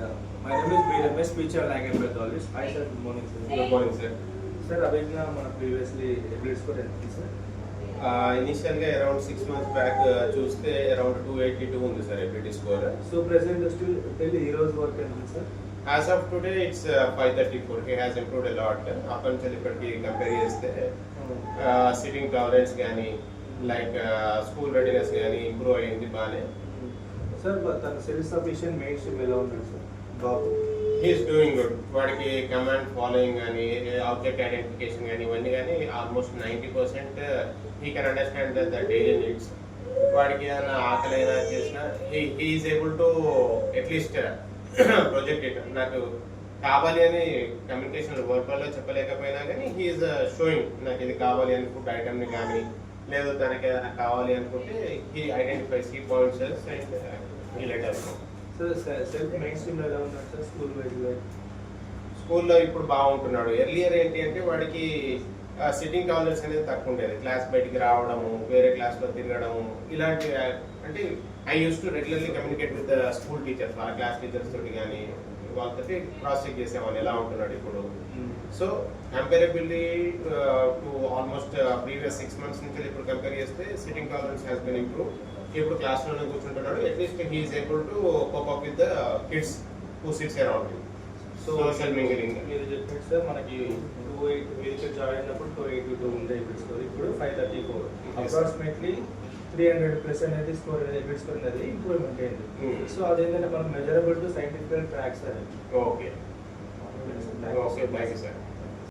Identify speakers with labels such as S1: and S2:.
S1: Yeah. My name is Bir MS, speech and language pathologist. Hi sir, good morning sir.
S2: Good morning, sir.
S1: Sir, Abhijna, previously credit score ఎంత sir?
S2: Initially around 6 months back చూస్తే around 282 ఉంది sir ability score.
S1: So present still till ఈ రోజు వరకు ఎంత sir?
S2: As of today it's 534. He has improved a lot. అప్పటి నుంచి ఇప్పటికి కంపేర్ చేస్తే సిట్టింగ్ టాలరెన్స్ కానీ లైక్ స్కూల్ రెడీనెస్ కానీ ఇంప్రూవ్ అయ్యింది బాగానే.
S1: సార్ తన సెల్ఫ్ సఫిషియెంట్ మెయిన్ స్ట్రీమ్ ఎలా ఉంటుంది సార్ బాబు?
S2: He's doing good. వాడికి కమాండ్ ఫాలోయింగ్ కానీ ఆబ్జెక్ట్ ఐడెంటిఫికేషన్ కానీ ఇవన్నీ కానీ almost 90% he can understand the daily needs. వాడికి ఏదైనా ఆకలి అయినా చేసినా he's able to at least project it. నాకు కావాలి అని కమ్యూనికేషన్ వర్బల్లో చెప్పలేకపోయినా కానీ హీఈస్ షోయింగ్ నాకు ఇది కావాలి అని ఫుడ్ ఐటమ్ని కానీ లేదు తనకి ఏదైనా కావాలి అనుకుంటే he identifies he points and he letters.
S1: Sir self main స్ట్రీమ్లో ఎలా ఉన్నాడు సార్ స్కూల్ వైజ్?
S2: స్కూల్లో ఇప్పుడు బాగుంటున్నాడు. ఎర్లియర్ ఏంటి అంటే వాడికి సిట్టింగ్ టాలరెన్స్ అనేది తక్కువ ఉండేది. క్లాస్ బయటికి రావడము, వేరే క్లాస్లో తిరగడము, ఇలాంటి అంటే I use to regularly communicate with school teachers, వాళ్ళ క్లాస్ టీచర్స్ తోటి కానీ వాళ్ళతో క్రాస్ చెక్ చేసేవాళ్ళు ఎలా ఉంటున్నాడు ఇప్పుడు. So comparably to almost previous 6 months నుంచి ఇప్పుడు కంపేర్ చేస్తే sitting tolerance has been improve. ఇప్పుడు క్లాస్లోనే కూర్చుంటున్నాడు. At least he's able to cope up with the kids who sits around him. Social mingling
S1: మీరు చెప్పారు సార్ మనకి 280 మీరు జాయిన్ అయినప్పుడు 282 ఉండే ఎబిట్ స్కోర్, ఇప్పుడు 534. అప్రాక్సిమేట్లీ 300+ అనేది స్కోర్ ఎబిట్ స్కోర్ అనేది ఇంప్రూవ్మెంట్ అయింది. సో అదేంటంటే మనం మెజరబుల్ టు సైంటిఫికల్ ట్రాక్స్ అనేది.
S2: Okay okay thank you sir.